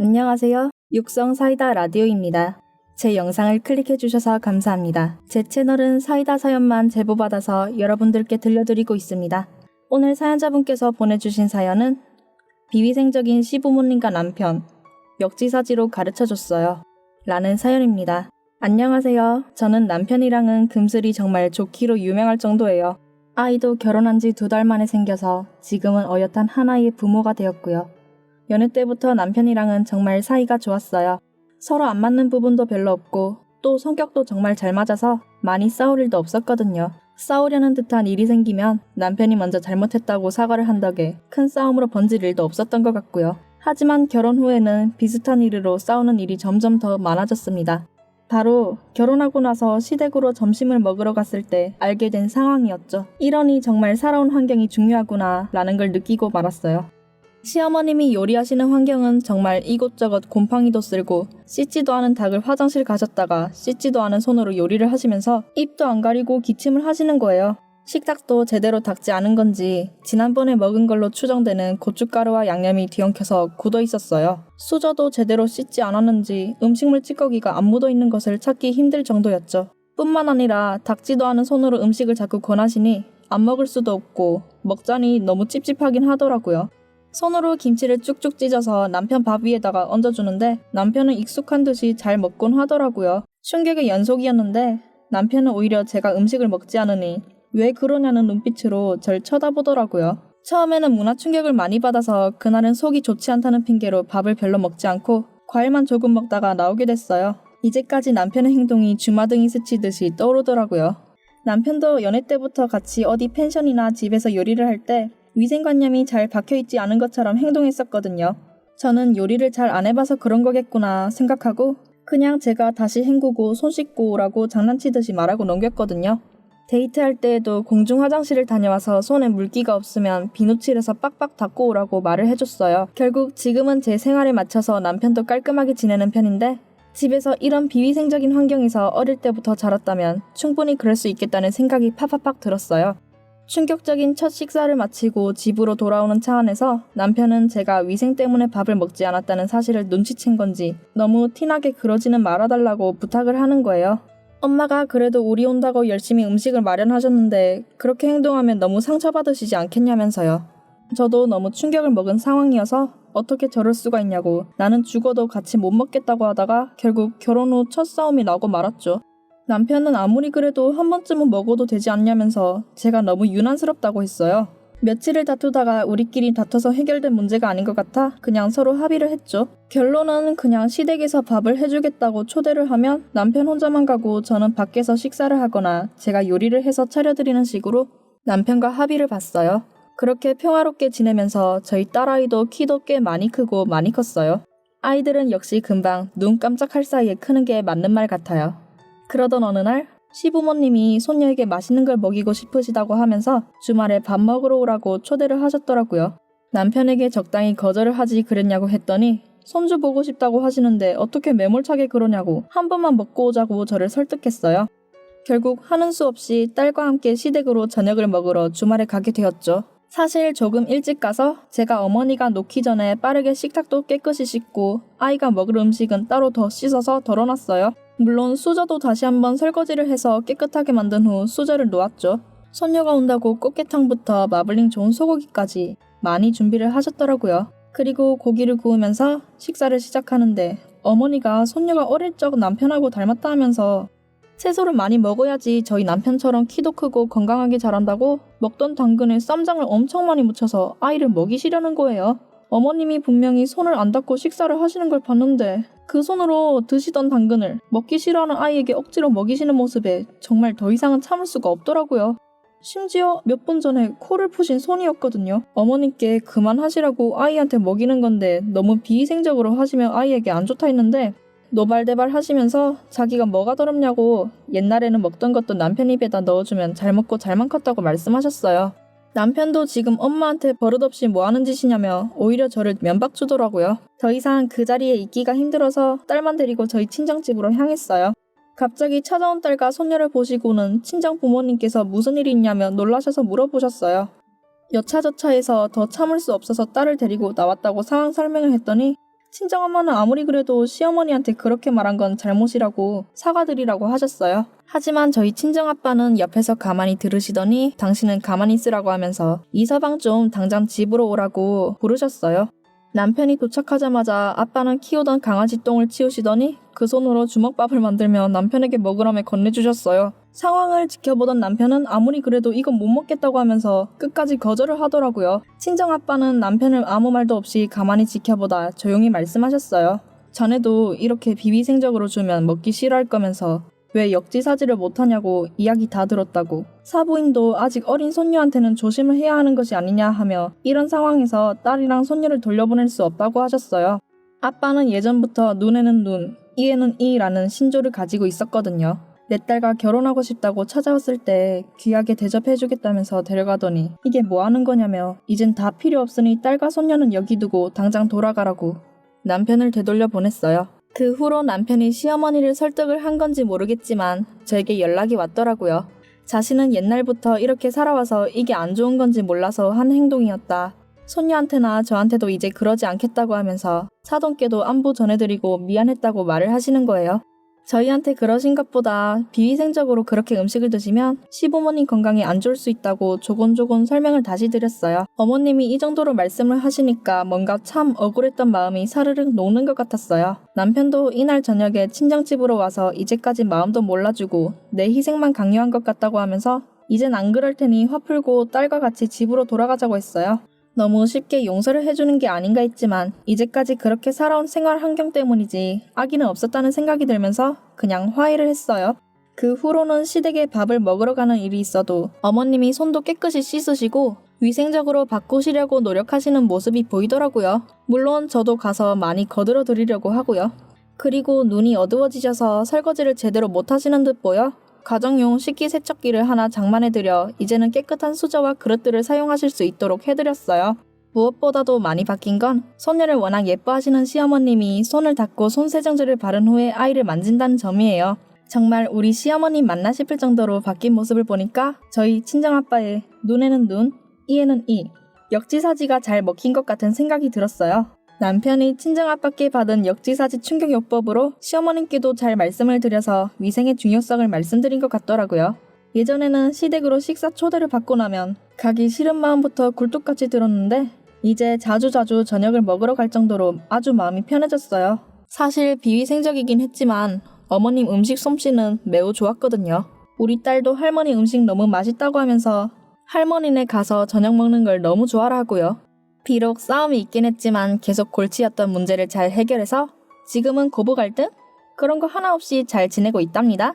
안녕하세요. 육성 사이다 라디오입니다. 제 영상을 클릭해주셔서 감사합니다. 제 채널은 사이다 사연만 제보받아서 여러분들께 들려드리고 있습니다. 오늘 사연자분께서 보내주신 사연은 비위생적인 시부모님과 남편, 역지사지로 가르쳐줬어요. 라는 사연입니다. 안녕하세요. 저는 남편이랑은 금슬이 정말 좋기로 유명할 정도예요. 아이도 결혼한 지 2달 만에 생겨서 지금은 어엿한 하나의 부모가 되었고요. 연애 때부터 남편이랑은 정말 사이가 좋았어요. 서로 안 맞는 부분도 별로 없고 또 성격도 정말 잘 맞아서 많이 싸울 일도 없었거든요. 싸우려는 듯한 일이 생기면 남편이 먼저 잘못했다고 사과를 한 덕에 큰 싸움으로 번질 일도 없었던 것 같고요. 하지만 결혼 후에는 비슷한 이유로 싸우는 일이 점점 더 많아졌습니다. 바로 결혼하고 나서 시댁으로 점심을 먹으러 갔을 때 알게 된 상황이었죠. 이러니 정말 살아온 환경이 중요하구나 라는 걸 느끼고 말았어요. 시어머님이 요리하시는 환경은 정말 이곳저곳 곰팡이도 쓸고 씻지도 않은 닭을 화장실 가셨다가 씻지도 않은 손으로 요리를 하시면서 입도 안 가리고 기침을 하시는 거예요. 식탁도 제대로 닦지 않은 건지 지난번에 먹은 걸로 추정되는 고춧가루와 양념이 뒤엉켜서 굳어 있었어요. 수저도 제대로 씻지 않았는지 음식물 찌꺼기가 안 묻어 있는 것을 찾기 힘들 정도였죠. 뿐만 아니라 닦지도 않은 손으로 음식을 자꾸 권하시니 안 먹을 수도 없고 먹자니 너무 찝찝하긴 하더라고요. 손으로 김치를 쭉쭉 찢어서 남편 밥 위에다가 얹어주는데 남편은 익숙한 듯이 잘 먹곤 하더라고요. 충격의 연속이었는데 남편은 오히려 제가 음식을 먹지 않으니 왜 그러냐는 눈빛으로 절 쳐다보더라고요. 처음에는 문화 충격을 많이 받아서 그날은 속이 좋지 않다는 핑계로 밥을 별로 먹지 않고 과일만 조금 먹다가 나오게 됐어요. 이제까지 남편의 행동이 주마등이 스치듯이 떠오르더라고요. 남편도 연애 때부터 같이 어디 펜션이나 집에서 요리를 할 때 위생관념이 잘 박혀있지 않은 것처럼 행동했었거든요. 저는 요리를 잘 안 해봐서 그런 거겠구나 생각하고 그냥 제가 다시 헹구고 손 씻고 오라고 장난치듯이 말하고 넘겼거든요. 데이트할 때에도 공중 화장실을 다녀와서 손에 물기가 없으면 비누칠해서 빡빡 닦고 오라고 말을 해줬어요. 결국 지금은 제 생활에 맞춰서 남편도 깔끔하게 지내는 편인데 집에서 이런 비위생적인 환경에서 어릴 때부터 자랐다면 충분히 그럴 수 있겠다는 생각이 팍팍팍 들었어요. 충격적인 첫 식사를 마치고 집으로 돌아오는 차 안에서 남편은 제가 위생 때문에 밥을 먹지 않았다는 사실을 눈치챈 건지 너무 티나게 그러지는 말아달라고 부탁을 하는 거예요. 엄마가 그래도 우리 온다고 열심히 음식을 마련하셨는데 그렇게 행동하면 너무 상처받으시지 않겠냐면서요. 저도 너무 충격을 먹은 상황이어서 어떻게 저럴 수가 있냐고 나는 죽어도 같이 못 먹겠다고 하다가 결국 결혼 후 첫 싸움이 나고 말았죠. 남편은 아무리 그래도 한 번쯤은 먹어도 되지 않냐면서 제가 너무 유난스럽다고 했어요. 며칠을 다투다가 우리끼리 다퉈서 해결된 문제가 아닌 것 같아 그냥 서로 합의를 했죠. 결론은 그냥 시댁에서 밥을 해주겠다고 초대를 하면 남편 혼자만 가고 저는 밖에서 식사를 하거나 제가 요리를 해서 차려드리는 식으로 남편과 합의를 봤어요. 그렇게 평화롭게 지내면서 저희 딸아이도 키도 꽤 많이 크고 많이 컸어요. 아이들은 역시 금방 눈 깜짝할 사이에 크는 게 맞는 말 같아요. 그러던 어느 날 시부모님이 손녀에게 맛있는 걸 먹이고 싶으시다고 하면서 주말에 밥 먹으러 오라고 초대를 하셨더라고요. 남편에게 적당히 거절을 하지 그랬냐고 했더니 손주 보고 싶다고 하시는데 어떻게 매몰차게 그러냐고 한 번만 먹고 오자고 저를 설득했어요. 결국 하는 수 없이 딸과 함께 시댁으로 저녁을 먹으러 주말에 가게 되었죠. 사실 조금 일찍 가서 제가 어머니가 놓기 전에 빠르게 식탁도 깨끗이 씻고 아이가 먹을 음식은 따로 더 씻어서 덜어놨어요. 물론 수저도 다시 한번 설거지를 해서 깨끗하게 만든 후 수저를 놓았죠. 손녀가 온다고 꽃게탕부터 마블링 좋은 소고기까지 많이 준비를 하셨더라고요. 그리고 고기를 구우면서 식사를 시작하는데 어머니가 손녀가 어릴 적 남편하고 닮았다 하면서 채소를 많이 먹어야지 저희 남편처럼 키도 크고 건강하게 자란다고 먹던 당근에 쌈장을 엄청 많이 묻혀서 아이를 먹이시려는 거예요. 어머님이 분명히 손을 안 닦고 식사를 하시는 걸 봤는데 그 손으로 드시던 당근을 먹기 싫어하는 아이에게 억지로 먹이시는 모습에 정말 더 이상은 참을 수가 없더라고요. 심지어 몇 분 전에 코를 푸신 손이었거든요. 어머님께 그만하시라고 아이한테 먹이는 건데 너무 비위생적으로 하시면 아이에게 안 좋다 했는데 노발대발 하시면서 자기가 뭐가 더럽냐고 옛날에는 먹던 것도 남편 입에다 넣어주면 잘 먹고 잘만 컸다고 말씀하셨어요. 남편도 지금 엄마한테 버릇없이 뭐하는 짓이냐며 오히려 저를 면박 주더라고요. 더 이상 그 자리에 있기가 힘들어서 딸만 데리고 저희 친정집으로 향했어요. 갑자기 찾아온 딸과 손녀를 보시고는 친정 부모님께서 무슨 일이 있냐며 놀라셔서 물어보셨어요. 여차저차해서 더 참을 수 없어서 딸을 데리고 나왔다고 상황 설명을 했더니 친정엄마는 아무리 그래도 시어머니한테 그렇게 말한 건 잘못이라고 사과드리라고 하셨어요. 하지만 저희 친정아빠는 옆에서 가만히 들으시더니 당신은 가만히 있으라고 하면서 이서방 좀 당장 집으로 오라고 부르셨어요. 남편이 도착하자마자 아빠는 키우던 강아지 똥을 치우시더니 그 손으로 주먹밥을 만들며 남편에게 먹으라며 건네주셨어요. 상황을 지켜보던 남편은 아무리 그래도 이건 못 먹겠다고 하면서 끝까지 거절을 하더라고요. 친정아빠는 남편을 아무 말도 없이 가만히 지켜보다 조용히 말씀하셨어요. 자네도 이렇게 비위생적으로 주면 먹기 싫어할 거면서 왜 역지사지를 못하냐고 이야기 다 들었다고. 사부인도 아직 어린 손녀한테는 조심을 해야 하는 것이 아니냐 하며 이런 상황에서 딸이랑 손녀를 돌려보낼 수 없다고 하셨어요. 아빠는 예전부터 눈에는 눈, 이에는 이라는 신조를 가지고 있었거든요. 내 딸과 결혼하고 싶다고 찾아왔을 때 귀하게 대접해주겠다면서 데려가더니 이게 뭐 하는 거냐며 이젠 다 필요 없으니 딸과 손녀는 여기 두고 당장 돌아가라고 남편을 되돌려 보냈어요. 그 후로 남편이 시어머니를 설득을 한 건지 모르겠지만 저에게 연락이 왔더라고요. 자신은 옛날부터 이렇게 살아와서 이게 안 좋은 건지 몰라서 한 행동이었다. 손녀한테나 저한테도 이제 그러지 않겠다고 하면서 사돈께도 안부 전해드리고 미안했다고 말을 하시는 거예요. 저희한테 그러신 것보다 비위생적으로 그렇게 음식을 드시면 시부모님 건강에 안 좋을 수 있다고 조곤조곤 설명을 다시 드렸어요. 어머님이 이 정도로 말씀을 하시니까 뭔가 참 억울했던 마음이 사르륵 녹는 것 같았어요. 남편도 이날 저녁에 친정집으로 와서 이제까지 마음도 몰라주고 내 희생만 강요한 것 같다고 하면서 이젠 안 그럴 테니 화 풀고 딸과 같이 집으로 돌아가자고 했어요. 너무 쉽게 용서를 해주는 게 아닌가 했지만 이제까지 그렇게 살아온 생활 환경 때문이지 악의는 없었다는 생각이 들면서 그냥 화해를 했어요. 그 후로는 시댁에 밥을 먹으러 가는 일이 있어도 어머님이 손도 깨끗이 씻으시고 위생적으로 바꾸시려고 노력하시는 모습이 보이더라고요. 물론 저도 가서 많이 거들어 드리려고 하고요. 그리고 눈이 어두워지셔서 설거지를 제대로 못하시는 듯 보여 가정용 식기세척기를 하나 장만해드려 이제는 깨끗한 수저와 그릇들을 사용하실 수 있도록 해드렸어요. 무엇보다도 많이 바뀐 건 손녀를 워낙 예뻐하시는 시어머님이 손을 닦고 손세정제를 바른 후에 아이를 만진다는 점이에요. 정말 우리 시어머님 맞나 싶을 정도로 바뀐 모습을 보니까 저희 친정아빠의 눈에는 눈, 이에는 이, 역지사지가 잘 먹힌 것 같은 생각이 들었어요. 남편이 친정아빠께 받은 역지사지 충격요법으로 시어머님께도 잘 말씀을 드려서 위생의 중요성을 말씀드린 것 같더라고요. 예전에는 시댁으로 식사 초대를 받고 나면 가기 싫은 마음부터 굴뚝같이 들었는데 이제 자주자주 저녁을 먹으러 갈 정도로 아주 마음이 편해졌어요. 사실 비위생적이긴 했지만 어머님 음식 솜씨는 매우 좋았거든요. 우리 딸도 할머니 음식 너무 맛있다고 하면서 할머니네 가서 저녁 먹는 걸 너무 좋아라 하고요. 비록 싸움이 있긴 했지만 계속 골치였던 문제를 잘 해결해서 지금은 고부 갈등? 그런 거 하나 없이 잘 지내고 있답니다.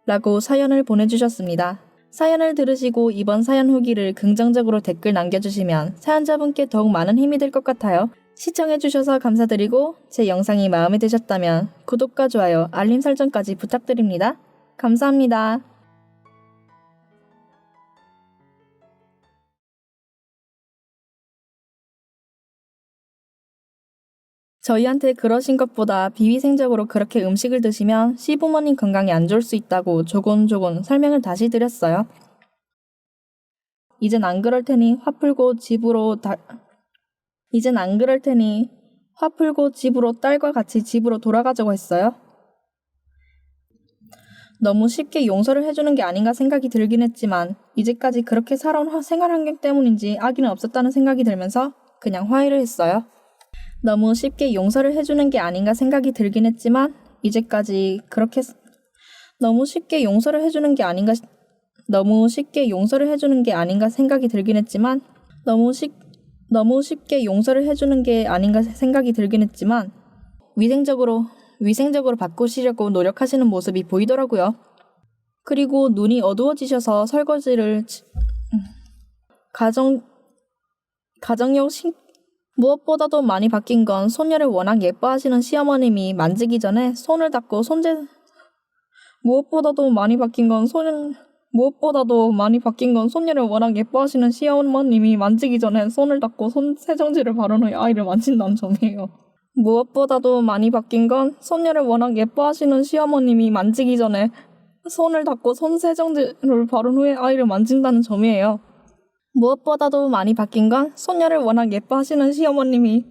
라고 사연을 보내주셨습니다. 사연을 들으시고 이번 사연 후기를 긍정적으로 댓글 남겨주시면 사연자분께 더욱 많은 힘이 될 것 같아요. 시청해주셔서 감사드리고 제 영상이 마음에 드셨다면 구독과 좋아요, 알림 설정까지 부탁드립니다. 감사합니다. 저희한테 그러신 것보다 비위생적으로 그렇게 음식을 드시면 시부모님 건강에 안 좋을 수 있다고 조곤조곤 설명을 다시 드렸어요. 이젠 안 그럴 테니 화 풀고 집으로 딸과 같이 집으로 돌아가자고 했어요. 너무 쉽게 용서를 해주는 게 아닌가 생각이 들긴 했지만 이제까지 그렇게 살아온 생활 환경 때문인지 악의는 없었다는 생각이 들면서 그냥 화해를 했어요. 너무 쉽게 용서를 해주는 게 아닌가 생각이 들긴 했지만 이제까지 그렇게 너무 쉽게 용서를 해주는 게 아닌가 생각이 들긴 했지만 위생적으로 바꾸시려고 노력하시는 모습이 보이더라고요. 그리고 눈이 어두워지셔서 설거지를 무엇보다도 많이 바뀐 건 손녀를 워낙 예뻐하시는 시어머님이 만지기 전에 손을 닦고 손녀를 워낙 예뻐하시는 시어머님이 만지기 전에 손을 닦고 손세정제를 바른 후에 아이를 만진다는 점이에요. 무엇보다도 많이 바뀐 건 손녀를 워낙 예뻐하시는 시어머님이 만지기 전에 손을 닦고 손세정제를 바른 후에 아이를 만진다는 점이에요. 무엇보다도 많이 바뀐 건 손녀를 워낙 예뻐하시는 시어머님이